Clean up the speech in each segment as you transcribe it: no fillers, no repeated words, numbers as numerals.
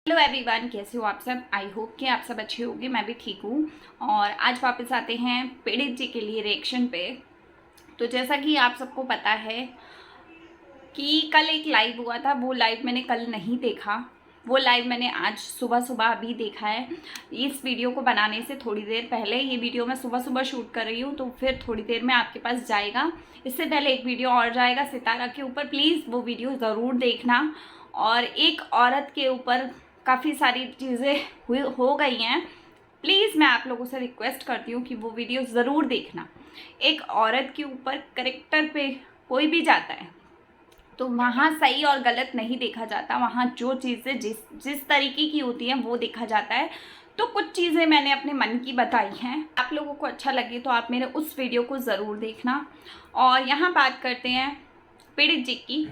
Hello everyone, कैसे हो आप सब। आई होप कि आप सब अच्छे होंगे। मैं भी ठीक हूँ। और आज वापस आते हैं पीड़ित जी के लिए रिएक्शन पे। तो जैसा कि आप सबको पता है कि कल एक लाइव हुआ था, वो लाइव मैंने कल नहीं देखा। वो लाइव मैंने आज सुबह सुबह अभी देखा है। इस वीडियो को बनाने से थोड़ी देर पहले, ये वीडियो मैं सुबह सुबह शूट कर रही हूँ, तो फिर थोड़ी देर में आपके पास जाएगा। इससे पहले एक वीडियो और जाएगा सितारा के ऊपर, प्लीज़ वो वीडियो ज़रूर देखना। और एक औरत के ऊपर काफ़ी सारी चीज़ें हो गई हैं। प्लीज़ मैं आप लोगों से रिक्वेस्ट करती हूँ कि वो वीडियो ज़रूर देखना। एक औरत के ऊपर करेक्टर पे कोई भी जाता है तो वहाँ सही और गलत नहीं देखा जाता, वहाँ जो चीज़ें जिस जिस तरीके की होती हैं वो देखा जाता है। तो कुछ चीज़ें मैंने अपने मन की बताई हैं, आप लोगों को अच्छा लगे तो आप मेरे उस वीडियो को ज़रूर देखना। और यहाँ बात करते हैं पीड़ित जी की।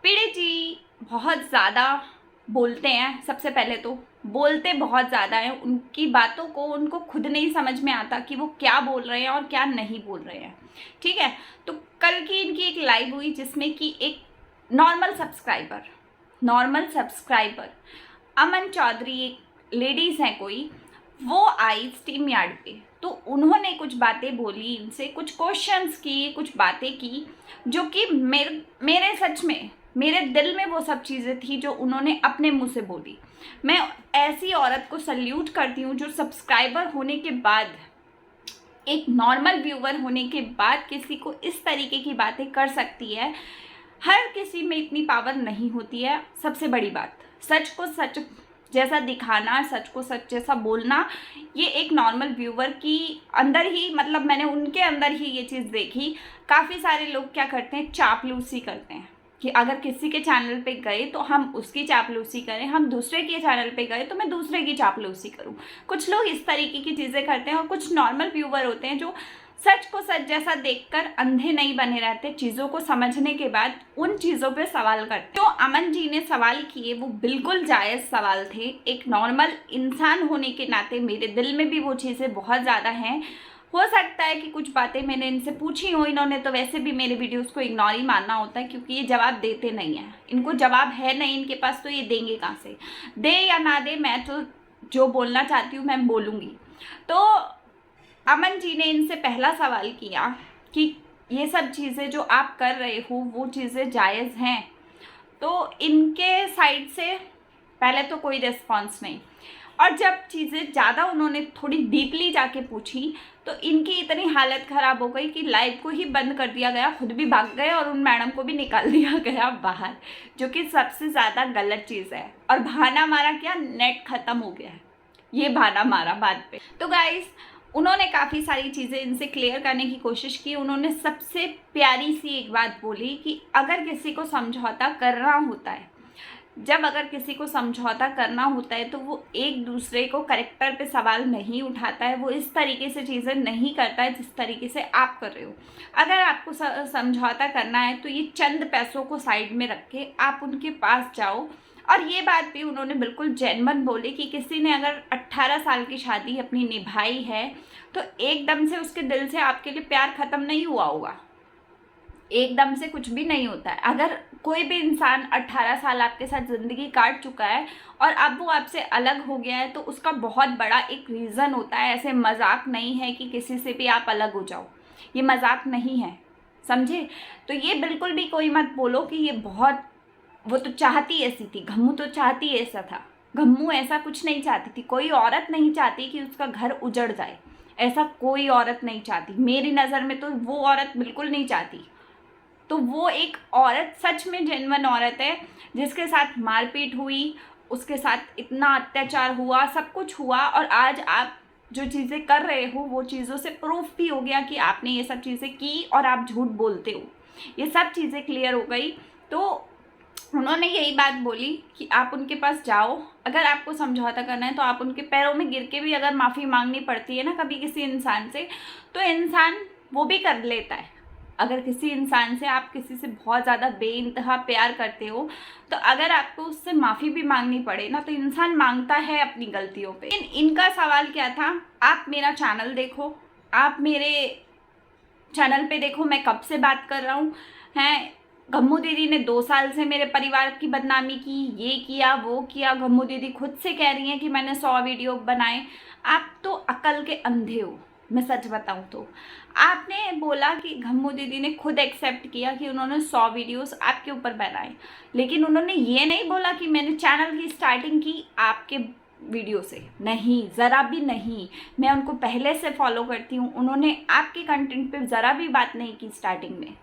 पीड़ित जी बहुत ज़्यादा बोलते हैं। सबसे पहले तो बोलते बहुत ज़्यादा हैं, उनकी बातों को उनको खुद नहीं समझ में आता कि वो क्या बोल रहे हैं और क्या नहीं बोल रहे हैं। ठीक है, तो कल की इनकी एक लाइव हुई जिसमें कि एक नॉर्मल सब्सक्राइबर अमन चौधरी, एक लेडीज़ हैं कोई, वो आई स्टीम यार्ड पे। तो उन्होंने कुछ बातें बोली, इनसे कुछ क्वेश्चंस किए, कुछ बातें की जो कि मेरे सच में मेरे दिल में वो सब चीज़ें थी जो उन्होंने अपने मुंह से बोली। मैं ऐसी औरत को सल्यूट करती हूँ जो सब्सक्राइबर होने के बाद, एक नॉर्मल व्यूवर होने के बाद किसी को इस तरीके की बातें कर सकती है। हर किसी में इतनी पावर नहीं होती है। सबसे बड़ी बात, सच को सच जैसा दिखाना, सच को सच जैसा बोलना, ये एक नॉर्मल व्यूवर की अंदर ही, मतलब मैंने उनके अंदर ही ये चीज़ देखी। काफ़ी सारे लोग क्या करते हैं, चापलूसी करते हैं कि अगर किसी के चैनल पे गए तो हम उसकी चापलूसी करें, हम दूसरे के चैनल पे गए तो मैं दूसरे की चापलूसी करूं। कुछ लोग इस तरीके की चीज़ें करते हैं और कुछ नॉर्मल व्यूवर होते हैं जो सच को सच जैसा देखकर अंधे नहीं बने रहते, चीज़ों को समझने के बाद उन चीज़ों पे सवाल करते। जो अमन जी ने सवाल किए वो बिल्कुल जायज़ सवाल थे। एक नॉर्मल इंसान होने के नाते मेरे दिल में भी वो चीज़ें बहुत ज़्यादा हैं। हो सकता है कि कुछ बातें मैंने इनसे पूछी हो, इन्होंने तो वैसे भी मेरे वीडियोस को इग्नोर ही मानना होता है क्योंकि ये जवाब देते नहीं हैं। इनको जवाब है नहीं इनके पास, तो ये देंगे कहाँ से। दे या ना दे, मैं तो जो बोलना चाहती हूँ मैं बोलूँगी। तो अमन जी ने इनसे पहला सवाल किया कि ये सब चीज़ें जो आप कर रहे हो वो चीज़ें जायज़ हैं। तो इनके साइड से पहले तो कोई रिस्पॉन्स नहीं, और जब चीज़ें ज़्यादा उन्होंने थोड़ी डीपली जाके पूछी तो इनकी इतनी हालत ख़राब हो गई कि लाइव को ही बंद कर दिया गया, खुद भी भाग गए और उन मैडम को भी निकाल दिया गया बाहर, जो कि सबसे ज़्यादा गलत चीज़ है। और बहाना मारा क्या, नेट ख़त्म हो गया है, ये बहाना मारा बात पे। तो गाइस, उन्होंने काफ़ी सारी चीज़ें इनसे क्लियर करने की कोशिश की। उन्होंने सबसे प्यारी सी एक बात बोली कि अगर किसी को समझौता करना होता है, अगर किसी को समझौता करना होता है तो वो एक दूसरे को करेक्टर पे सवाल नहीं उठाता है, वो इस तरीके से चीज़ें नहीं करता है जिस तरीके से आप कर रहे हो। अगर आपको समझौता करना है तो ये चंद पैसों को साइड में रख के आप उनके पास जाओ। और ये बात भी उन्होंने बिल्कुल जेन्युइन बोली कि किसी ने अगर 18 साल की शादी अपनी निभाई है तो एकदम से उसके दिल से आपके लिए प्यार ख़त्म नहीं हुआ होगा, एकदम से कुछ भी नहीं होता है। अगर कोई भी इंसान 18 साल आपके साथ ज़िंदगी काट चुका है और अब वो आपसे अलग हो गया है तो उसका बहुत बड़ा एक रीज़न होता है। ऐसे मजाक नहीं है कि किसी से भी आप अलग हो जाओ, ये मजाक नहीं है, समझे। तो ये बिल्कुल भी कोई मत बोलो कि ये बहुत, वो तो चाहती ऐसी थी, घम्मू तो चाहती ऐसा था। घम्मू ऐसा कुछ नहीं चाहती थी। कोई औरत नहीं चाहती कि उसका घर उजड़ जाए, ऐसा कोई औरत नहीं चाहती। मेरी नज़र में तो वो औरत बिल्कुल नहीं चाहती। तो वो एक औरत सच में जेन्युइन औरत है जिसके साथ मारपीट हुई, उसके साथ इतना अत्याचार हुआ, सब कुछ हुआ, और आज आप जो चीज़ें कर रहे हो वो चीज़ों से प्रूफ भी हो गया कि आपने ये सब चीज़ें की और आप झूठ बोलते हो। ये सब चीज़ें क्लियर हो गई। तो उन्होंने यही बात बोली कि आप उनके पास जाओ, अगर आपको समझौता करना है तो आप उनके पैरों में गिर के भी अगर माफ़ी मांगनी पड़ती है ना कभी किसी इंसान से, तो इंसान वो भी कर लेता है। अगर किसी इंसान से, आप किसी से बहुत ज़्यादा बेइंतहा प्यार करते हो तो अगर आपको उससे माफ़ी भी मांगनी पड़े ना तो इंसान मांगता है अपनी गलतियों पे। इनका सवाल क्या था, आप मेरा चैनल देखो, आप मेरे चैनल पे देखो मैं कब से बात कर रहा हूँ हैं, गम्मू दीदी ने 2 साल से मेरे परिवार की बदनामी की, ये किया वो किया। गम्मू दीदी खुद से कह रही हैं कि मैंने 100 वीडियो बनाए। आप तो अकल के अंधे हो, मैं सच बताऊं तो। आपने बोला कि गम्मू दीदी ने खुद एक्सेप्ट किया कि उन्होंने 100 वीडियोस आपके ऊपर बनाए, लेकिन उन्होंने ये नहीं बोला कि मैंने चैनल की स्टार्टिंग की आपके वीडियो से। नहीं, ज़रा भी नहीं। मैं उनको पहले से फॉलो करती हूँ। उन्होंने आपके कंटेंट पे ज़रा भी बात नहीं की स्टार्टिंग में।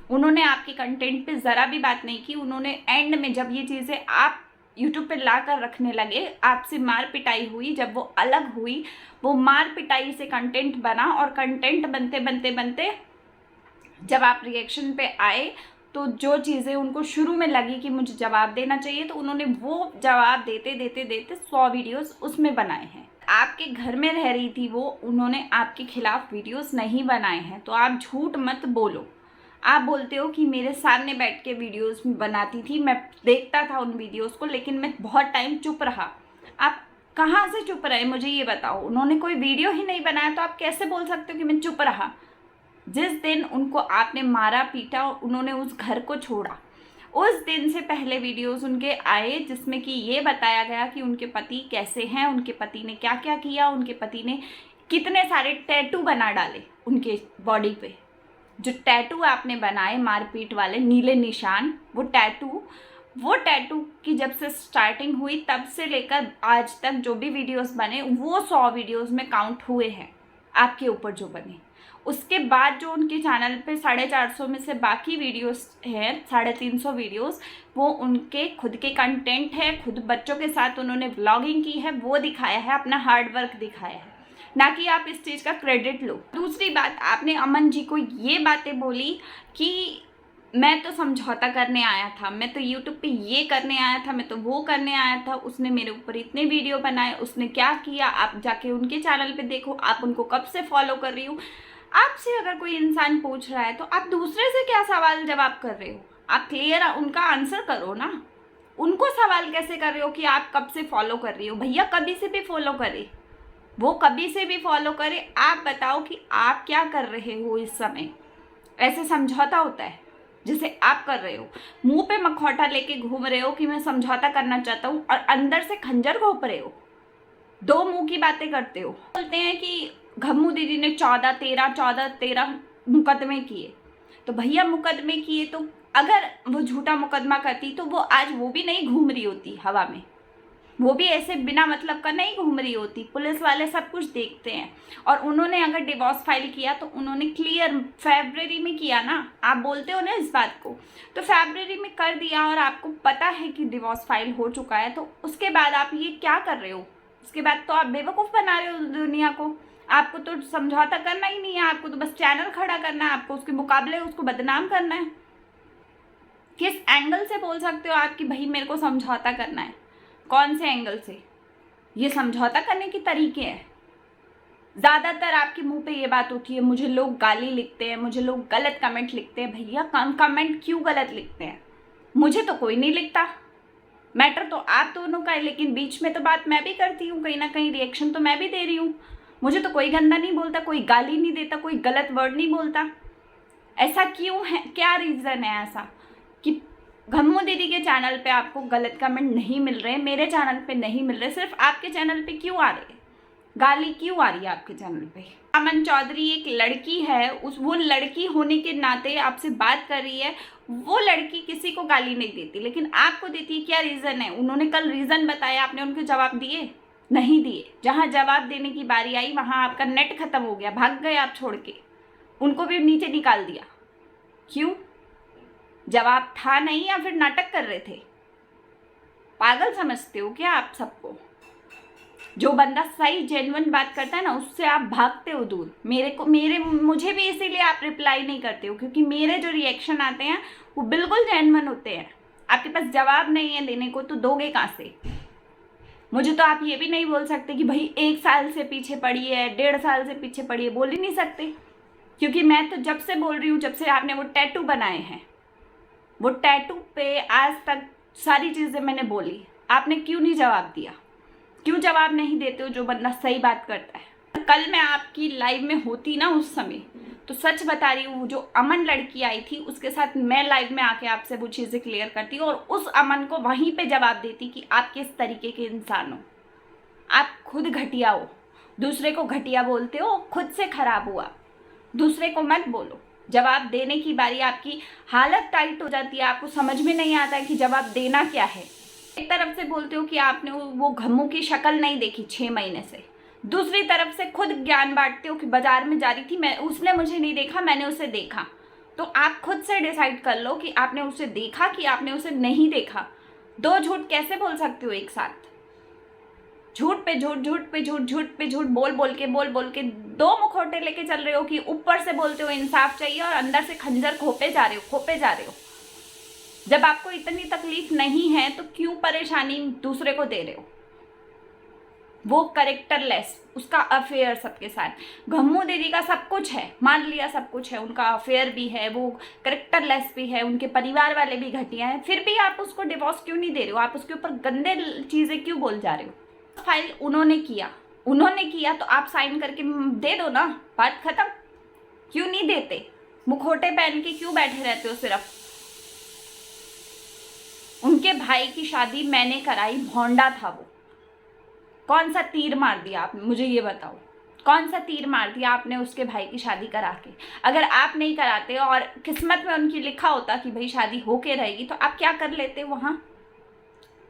उन्होंने आपके कंटेंट पे ज़रा भी बात नहीं की। उन्होंने एंड में जब ये चीज़ें आप यूट्यूब पे ला कर रखने लगे, आपसे मार पिटाई हुई, जब वो अलग हुई, वो मार पिटाई से कंटेंट बना, और कंटेंट बनते बनते बनते जब आप रिएक्शन पे आए तो जो चीज़ें उनको शुरू में लगी कि मुझे जवाब देना चाहिए, तो उन्होंने वो जवाब देते देते देते 100 वीडियोस उसमें बनाए हैं। आपके घर में रह रही थी वो, उन्होंने आपके खिलाफ वीडियोस नहीं बनाए हैं। तो आप झूठ मत बोलो। आप बोलते हो कि मेरे सामने बैठ के वीडियोस बनाती थी, मैं देखता था उन वीडियोस को, लेकिन मैं बहुत टाइम चुप रहा। आप कहाँ से चुप रहे, मुझे ये बताओ। उन्होंने कोई वीडियो ही नहीं बनाया तो आप कैसे बोल सकते हो कि मैं चुप रहा। जिस दिन उनको आपने मारा पीटा, उन्होंने उस घर को छोड़ा, उस दिन से पहले वीडियोस उनके आए जिसमें कि ये बताया गया कि उनके पति कैसे हैं, उनके पति ने क्या क्या किया, उनके पति ने कितने सारे टैटू बना डाले उनके बॉडी पे। जो टैटू आपने बनाए मारपीट वाले, नीले निशान, वो टैटू की जब से स्टार्टिंग हुई तब से लेकर आज तक जो भी वीडियोस बने वो 100 वीडियोस में काउंट हुए हैं आपके ऊपर जो बने। उसके बाद जो उनके चैनल पे 450 में से बाकी वीडियोस हैं, 350 वीडियोस, वो उनके खुद के कंटेंट है। खुद बच्चों के साथ उन्होंने व्लॉगिंग की है, वो दिखाया है, अपना हार्ड वर्क दिखाया है, ना कि आप इस चीज़ का क्रेडिट लो। दूसरी बात, आपने अमन जी को ये बातें बोली कि मैं तो समझौता करने आया था, मैं तो यूट्यूब पे ये करने आया था, मैं तो वो करने आया था, उसने मेरे ऊपर इतने वीडियो बनाए, उसने क्या किया, आप जाके उनके चैनल पे देखो, आप उनको कब से फॉलो कर रही हूँ। आपसे अगर कोई इंसान पूछ रहा है तो आप दूसरे से क्या सवाल जवाब कर रहे हो? आप क्लियर उनका आंसर करो ना। उनको सवाल कैसे कर रहे हो कि आप कब से फॉलो कर रही हो? भैया कभी से भी फॉलो करे, वो कभी से भी फॉलो करे। आप बताओ कि आप क्या कर रहे हो इस समय। ऐसे समझौता होता है जिसे आप कर रहे हो? मुंह पे मखौटा लेके घूम रहे हो कि मैं समझौता करना चाहता हूँ, और अंदर से खंजर घोंप रहे हो। दो मुंह की बातें करते हो। बोलते हैं कि गम्मू दीदी ने 14-13 मुकदमे किए। तो भैया मुकदमे किए तो अगर वो झूठा मुकदमा करती तो वो आज वो भी नहीं घूम रही होती हवा में, वो भी ऐसे बिना मतलब का नहीं घूम रही होती। पुलिस वाले सब कुछ देखते हैं। और उन्होंने अगर डिवोर्स फाइल किया तो उन्होंने क्लियर फरवरी में किया ना। आप बोलते हो ना इस बात को, तो फरवरी में कर दिया और आपको पता है कि डिवोर्स फाइल हो चुका है, तो उसके बाद आप ये क्या कर रहे हो? उसके बाद तो आप बेवकूफ़ बना रहे हो दुनिया को। आपको तो समझौता करना ही नहीं है, आपको तो बस चैनल खड़ा करना है, आपको उसके मुकाबले उसको बदनाम करना है। किस एंगल से बोल सकते हो आप कि भाई मेरे को समझौता करना है? कौन से एंगल से? ये समझौता करने के तरीके हैं। ज़्यादातर आपके मुंह पे ये बात होती है, मुझे लोग गाली लिखते हैं, मुझे लोग गलत कमेंट लिखते हैं। भैया कमेंट क्यों गलत लिखते हैं? मुझे तो कोई नहीं लिखता, मैटर तो आप दोनों का है, लेकिन बीच में तो बात मैं भी करती हूँ, कहीं ना कहीं रिएक्शन तो मैं भी दे रही हूँ। मुझे तो कोई गंदा नहीं बोलता, कोई गाली नहीं देता, कोई गलत वर्ड नहीं बोलता। ऐसा क्यों है? क्या रीज़न है ऐसा कि गम्मू दीदी के चैनल पे आपको गलत कमेंट नहीं मिल रहे, मेरे चैनल पे नहीं मिल रहे, सिर्फ आपके चैनल पे क्यों आ रहे? गाली क्यों आ रही है आपके चैनल पे? अमन चौधरी एक लड़की है, वो लड़की होने के नाते आपसे बात कर रही है। वो लड़की किसी को गाली नहीं देती, लेकिन आपको देती है। क्या रीज़न है? उन्होंने कल रीज़न बताया, आपने उनको जवाब दिए? नहीं दिए। जहाँ जवाब देने की बारी आई वहाँ आपका नेट खत्म हो गया, भाग गए आप छोड़ के, उनको भी नीचे निकाल दिया। क्यों? जवाब था नहीं या फिर नाटक कर रहे थे? पागल समझते हो क्या आप सबको? जो बंदा सही जेन्युइन बात करता है ना, उससे आप भागते हो दूर। मुझे भी इसीलिए आप रिप्लाई नहीं करते हो, क्योंकि मेरे जो रिएक्शन आते हैं वो बिल्कुल जेन्युइन होते हैं। आपके पास जवाब नहीं है देने को तो दोगे कहाँ से? मुझे तो आप ये भी नहीं बोल सकते कि भाई 1 साल से पीछे पड़ी है, 1.5 साल से पीछे पड़ी है, बोल ही नहीं सकते। क्योंकि मैं तो जब से बोल रही हूँ, जब से आपने वो टैटू बनाए हैं, वो टैटू पे आज तक सारी चीज़ें मैंने बोली। आपने क्यों नहीं जवाब दिया? क्यों जवाब नहीं देते हो जो बंदा सही बात करता है? कल मैं आपकी लाइव में होती ना उस समय, तो सच बता रही हूँ, जो अमन लड़की आई थी उसके साथ मैं लाइव में आके आपसे वो चीज़ें क्लियर करती और उस अमन को वहीं पे जवाब देती कि आप किस तरीके के इंसान हो। आप खुद घटिया हो, दूसरे को घटिया बोलते हो, खुद से खराब हुआ, दूसरे को मत बोलो। जवाब देने की बारी आपकी हालत टाइट हो जाती है, आपको समझ में नहीं आता है कि जवाब देना क्या है। एक तरफ से बोलते हो कि आपने वो घम्मू की शक्ल नहीं देखी 6 महीने से, दूसरी तरफ से खुद ज्ञान बांटते हो कि बाजार में जा रही थी मैं, उसने मुझे नहीं देखा, मैंने उसे देखा। तो आप खुद से डिसाइड कर लो कि आपने उसे देखा कि आपने उसे नहीं देखा। 2 झूठ कैसे बोल सकते हो एक साथ? झूठ पे झूठ, झूठ पे झूठ, झूठ पे झूठ बोल बोल के 2 मुखौटे लेके चल रहे हो कि ऊपर से बोलते हो इंसाफ चाहिए और अंदर से खंजर खोपे जा रहे हो। जब आपको इतनी तकलीफ नहीं है तो क्यों परेशानी दूसरे को दे रहे हो? वो करेक्टरलेस, उसका अफेयर सबके साथ। घम्मू दीदी का सब कुछ है, मान लिया सब कुछ है, उनका अफेयर भी है, वो करेक्टरलेस भी है, उनके परिवार वाले भी घटिया हैं, फिर भी आप उसको डिवोर्स क्यों नहीं दे रहे हो? आप उसके ऊपर गंदे चीज़ें क्यों बोल जा रहे हो? फाइल उन्होंने किया तो आप साइन करके दे दो ना, बात खत्म। क्यों नहीं देते? मुखौटे पहन के क्यों बैठे रहते हो सिर्फ? उनके भाई की शादी मैंने कराई, भोंडा था वो। कौन सा तीर मार दिया आपने, मुझे ये बताओ, कौन सा तीर मार दिया आपने उसके भाई की शादी करा के? अगर आप नहीं कराते और किस्मत में उनकी लिखा होता कि भाई शादी होके रहेगी, तो आप क्या कर लेते वहाँ?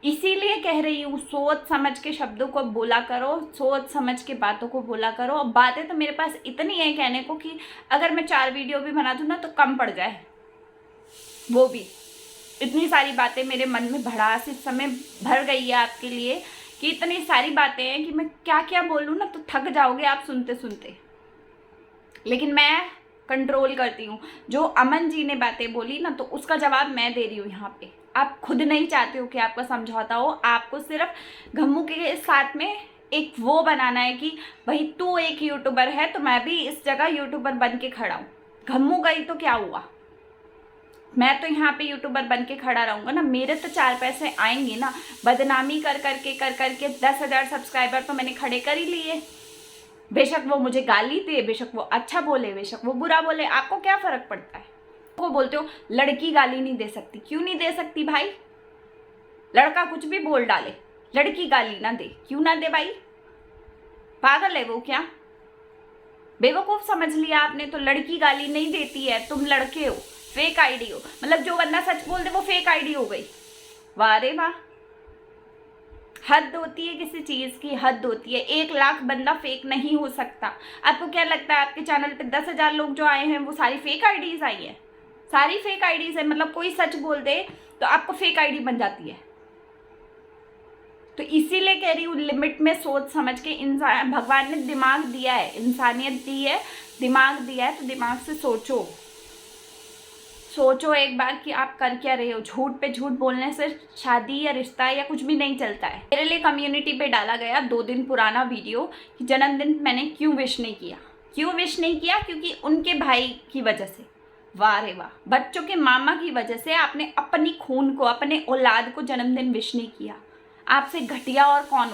इसीलिए कह रही हूँ, सोच समझ के शब्दों को बोला करो, सोच समझ के बातों को बोला करो। और बातें तो मेरे पास इतनी है कहने को कि अगर मैं 4 वीडियो भी बना दूँ ना तो कम पड़ जाए। वो भी इतनी सारी बातें मेरे मन में भड़ास इस समय भर गई है आपके लिए कि इतनी सारी बातें हैं कि मैं क्या क्या बोलूँ ना, तो थक जाओगे आप सुनते सुनते। लेकिन मैं कंट्रोल करती हूँ। जो अमन जी ने बातें बोली ना, तो उसका जवाब मैं दे रही हूँ यहाँ पे। आप खुद नहीं चाहते हो कि आपका समझौता हो, आपको सिर्फ घम्मू के साथ में एक वो बनाना है कि भाई तू एक यूट्यूबर है तो मैं भी इस जगह यूट्यूबर बन के खड़ा हूँ। घम्मू गई तो क्या हुआ? मैं तो यहाँ पे यूट्यूबर बन के खड़ा रहूँगा ना, मेरे तो 4 पैसे आएंगे ना। बदनामी कर करके 10,000 सब्सक्राइबर तो मैंने खड़े कर ही लिए। बेशक वो मुझे गाली दे, बेशक वो अच्छा बोले, बेशक वो बुरा बोले, आपको क्या फ़र्क पड़ता है? वो बोलते हो लड़की गाली नहीं दे सकती। क्यों नहीं दे सकती भाई? लड़का कुछ भी बोल डाले, लड़की गाली ना दे, क्यों ना दे भाई? पागल है वो क्या? बेवकूफ़ समझ लिया आपने। तो लड़की गाली नहीं देती है, तुम लड़के हो, फेक आईडी हो। मतलब जो बंदा सच बोल दे वो फेक आईडी हो गई। वाह रे वाह, हद होती है किसी चीज़ की, हद होती है। 1 लाख बंदा फेक नहीं हो सकता। आपको क्या लगता है आपके चैनल पे 10,000 लोग जो आए हैं वो सारी फेक आईडीज आई हैं? सारी फेक आईडीज है। मतलब कोई सच बोल दे तो आपको फेक आईडी बन जाती है। तो इसीलिए कह रही हूँ, लिमिट में सोच समझ के। इंसान, भगवान ने दिमाग दिया है, इंसानियत दी है, दिमाग दिया है, तो दिमाग से सोचो एक बार कि आप कर क्या रहे हो। झूठ पे झूठ बोलने से शादी या रिश्ता या कुछ भी नहीं चलता है। मेरे लिए कम्युनिटी पे डाला गया 2 दिन पुराना वीडियो कि जन्मदिन मैंने क्यों विश नहीं किया। क्योंकि उनके भाई की वजह से। वाह रे वाह, बच्चों के मामा की वजह से आपने अपनी खून को, अपने औलाद को जन्मदिन विश नहीं किया। आपसे घटिया और कौन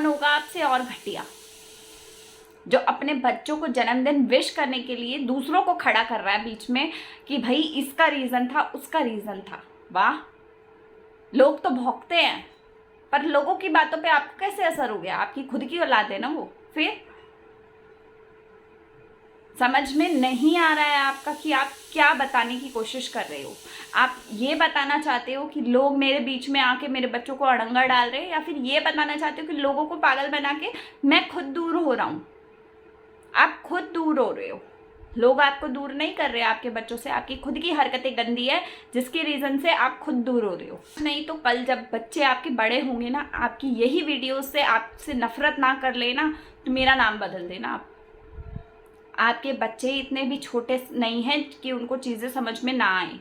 होगा आपसे और घटिया, जो अपने बच्चों को जन्मदिन विश करने के लिए दूसरों को खड़ा कर रहा है बीच में कि भाई इसका रीज़न था, उसका रीज़न था। वाह, लोग तो भौंकते हैं, पर लोगों की बातों पे आपको कैसे असर हो गया? आपकी खुद की औलाद है ना वो। फिर समझ में नहीं आ रहा है आपका कि आप क्या बताने की कोशिश कर रहे हो। आप ये बताना चाहते हो कि लोग मेरे बीच में आके मेरे बच्चों को अड़ंगा डाल रहे हैं, या फिर ये बताना चाहते हो कि लोगों को पागल बना के मैं खुद दूर हो रहा हूँ? आप खुद दूर हो रहे हो, लोग आपको दूर नहीं कर रहे आपके बच्चों से। आपकी खुद की हरकतें गंदी है जिसकी रीज़न से आप खुद दूर हो रहे हो। नहीं तो कल जब बच्चे आपके बड़े होंगे ना, आपकी यही वीडियोस से आपसे नफरत ना कर लेना, तो मेरा नाम बदल देना आप। आपके बच्चे इतने भी छोटे नहीं हैं कि उनको चीज़ें समझ में ना आए,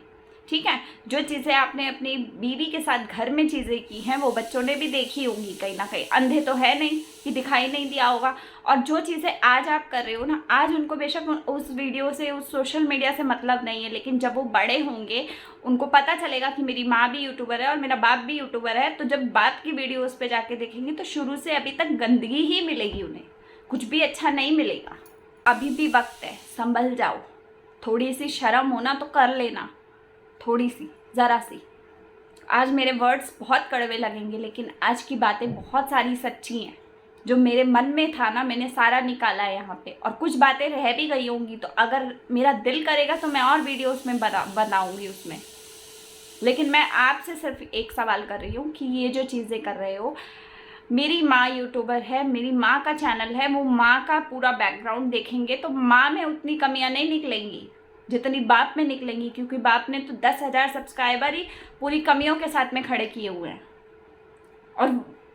ठीक है? जो चीज़ें आपने अपनी बीवी के साथ घर में चीज़ें की हैं वो बच्चों ने भी देखी होंगी कहीं ना कहीं। अंधे तो है नहीं कि दिखाई नहीं दिया होगा। और जो चीज़ें आज आप कर रहे हो ना, आज उनको बेशक उस वीडियो से, उस सोशल मीडिया से मतलब नहीं है, लेकिन जब वो बड़े होंगे उनको पता चलेगा कि मेरी माँ भी यूट्यूबर है और मेरा बाप भी यूट्यूबर है, तो जब बाप की वीडियोज़ पे जाके देखेंगे तो शुरू से अभी तक गंदगी ही मिलेगी उन्हें। कुछ भी अच्छा नहीं मिलेगा। अभी भी वक्त है, संभल जाओ। थोड़ी सी शर्म होना तो कर लेना, थोड़ी सी, ज़रा सी। आज मेरे वर्ड्स बहुत कड़वे लगेंगे, लेकिन आज की बातें बहुत सारी सच्ची हैं। जो मेरे मन में था ना, मैंने सारा निकाला है यहाँ पे। और कुछ बातें रह भी गई होंगी, तो अगर मेरा दिल करेगा तो मैं और वीडियोस में बनाऊंगी उसमें। लेकिन मैं आपसे सिर्फ एक सवाल कर रही हूँ कि ये जो चीज़ें कर रहे हो, मेरी माँ यूट्यूबर है, मेरी माँ का चैनल है, वो माँ का पूरा बैकग्राउंड देखेंगे तो माँ में उतनी कमियाँ नहीं निकलेंगी जितनी बाप में निकलेंगी, क्योंकि बाप ने तो 10,000 सब्सक्राइबर ही पूरी कमियों के साथ में खड़े किए हुए हैं और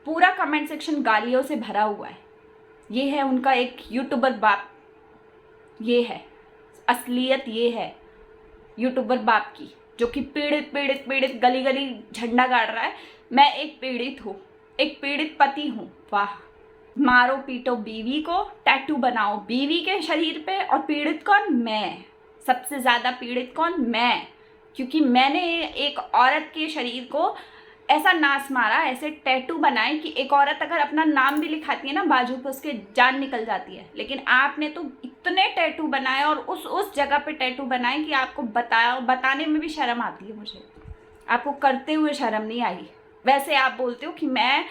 पूरा कमेंट सेक्शन गालियों से भरा हुआ है। ये है उनका एक यूट्यूबर बाप, ये है असलियत, ये है यूट्यूबर बाप की, जो कि पीड़ित पीड़ित पीड़ित गली गली झंडा गाड़ रहा है। मैं एक पीड़ित हूँ, एक पीड़ित पति हूँ। वाह, मारो पीटो बीवी को, टैटू बनाओ बीवी के शरीर पे, और पीड़ित कौन? मैं। सबसे ज़्यादा पीड़ित कौन? मैं, क्योंकि मैंने एक औरत के शरीर को ऐसा नाश मारा, ऐसे टैटू बनाए कि एक औरत अगर अपना नाम भी लिखाती है ना बाजू पे, उसके जान निकल जाती है। लेकिन आपने तो इतने टैटू बनाए और उस जगह पे टैटू बनाए कि आपको बताने में भी शर्म आती है मुझे। आपको करते हुए शर्म नहीं आई। वैसे आप बोलते हो कि मैं,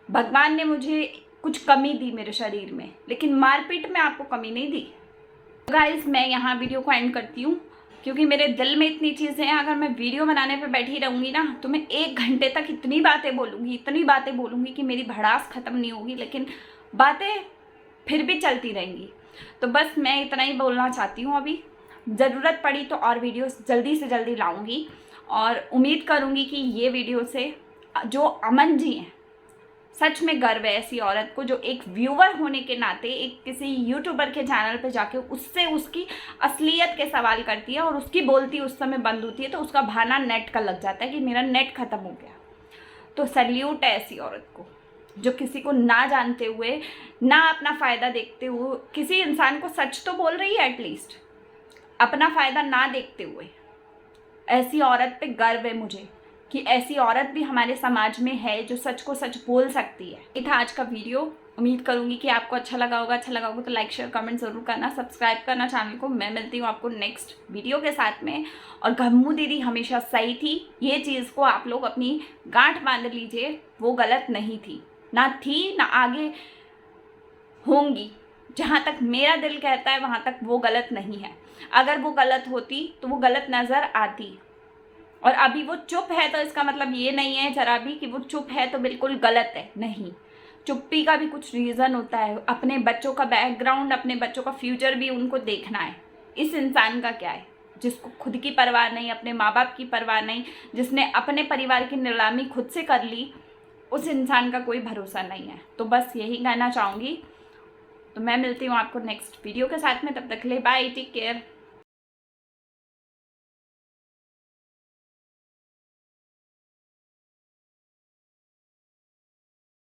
भगवान ने मुझे कुछ कमी दी मेरे शरीर में, लेकिन मारपीट में आपको कमी नहीं दी। गाइस, मैं यहाँ वीडियो को एंड करती हूँ, क्योंकि मेरे दिल में इतनी चीज़ें हैं। अगर मैं वीडियो बनाने पे बैठी रहूँगी ना, तो मैं 1 घंटे तक इतनी बातें बोलूँगी कि मेरी भड़ास ख़त्म नहीं होगी, लेकिन बातें फिर भी चलती रहेंगी। तो बस मैं इतना ही बोलना चाहती हूँ। अभी ज़रूरत पड़ी तो और वीडियोस जल्दी से जल्दी लाऊँगी, और उम्मीद करूँगी कि ये वीडियो से जो अमन जी हैं, सच में गर्व है ऐसी औरत को जो एक व्यूअर होने के नाते एक किसी यूट्यूबर के चैनल पे जाके उससे उसकी असलियत के सवाल करती है, और उसकी बोलती उस समय बंद होती है तो उसका बहाना नेट का लग जाता है कि मेरा नेट ख़त्म हो गया। तो सल्यूट है ऐसी औरत को, जो किसी को ना जानते हुए, ना अपना फ़ायदा देखते हुए, किसी इंसान को सच तो बोल रही है एटलीस्ट, अपना फ़ायदा ना देखते हुए। ऐसी औरत पे गर्व है मुझे कि ऐसी औरत भी हमारे समाज में है जो सच को सच बोल सकती है। ये था आज का वीडियो। उम्मीद करूंगी कि आपको अच्छा लगा होगा तो लाइक शेयर कमेंट ज़रूर करना, सब्सक्राइब करना चैनल को। मैं मिलती हूँ आपको नेक्स्ट वीडियो के साथ में। और गम्मू दीदी हमेशा सही थी, ये चीज़ को आप लोग अपनी गांठ बांध लीजिए। वो गलत नहीं थी, ना थी, ना आगे होंगी। जहाँ तक मेरा दिल कहता है वहाँ तक वो गलत नहीं है। अगर वो गलत होती तो वो गलत नज़र आती, और अभी वो चुप है तो इसका मतलब ये नहीं है जरा भी कि वो चुप है तो बिल्कुल गलत है। नहीं, चुप्पी का भी कुछ रीज़न होता है। अपने बच्चों का बैकग्राउंड, अपने बच्चों का फ्यूचर भी उनको देखना है। इस इंसान का क्या है जिसको खुद की परवाह नहीं, अपने माँ बाप की परवाह नहीं, जिसने अपने परिवार की नीलामी खुद से कर ली, उस इंसान का कोई भरोसा नहीं है। तो बस यही कहना चाहूँगी। तो मैं मिलती हूँ आपको नेक्स्ट वीडियो के साथ में। तब तक के लिए बाय, टेक केयर।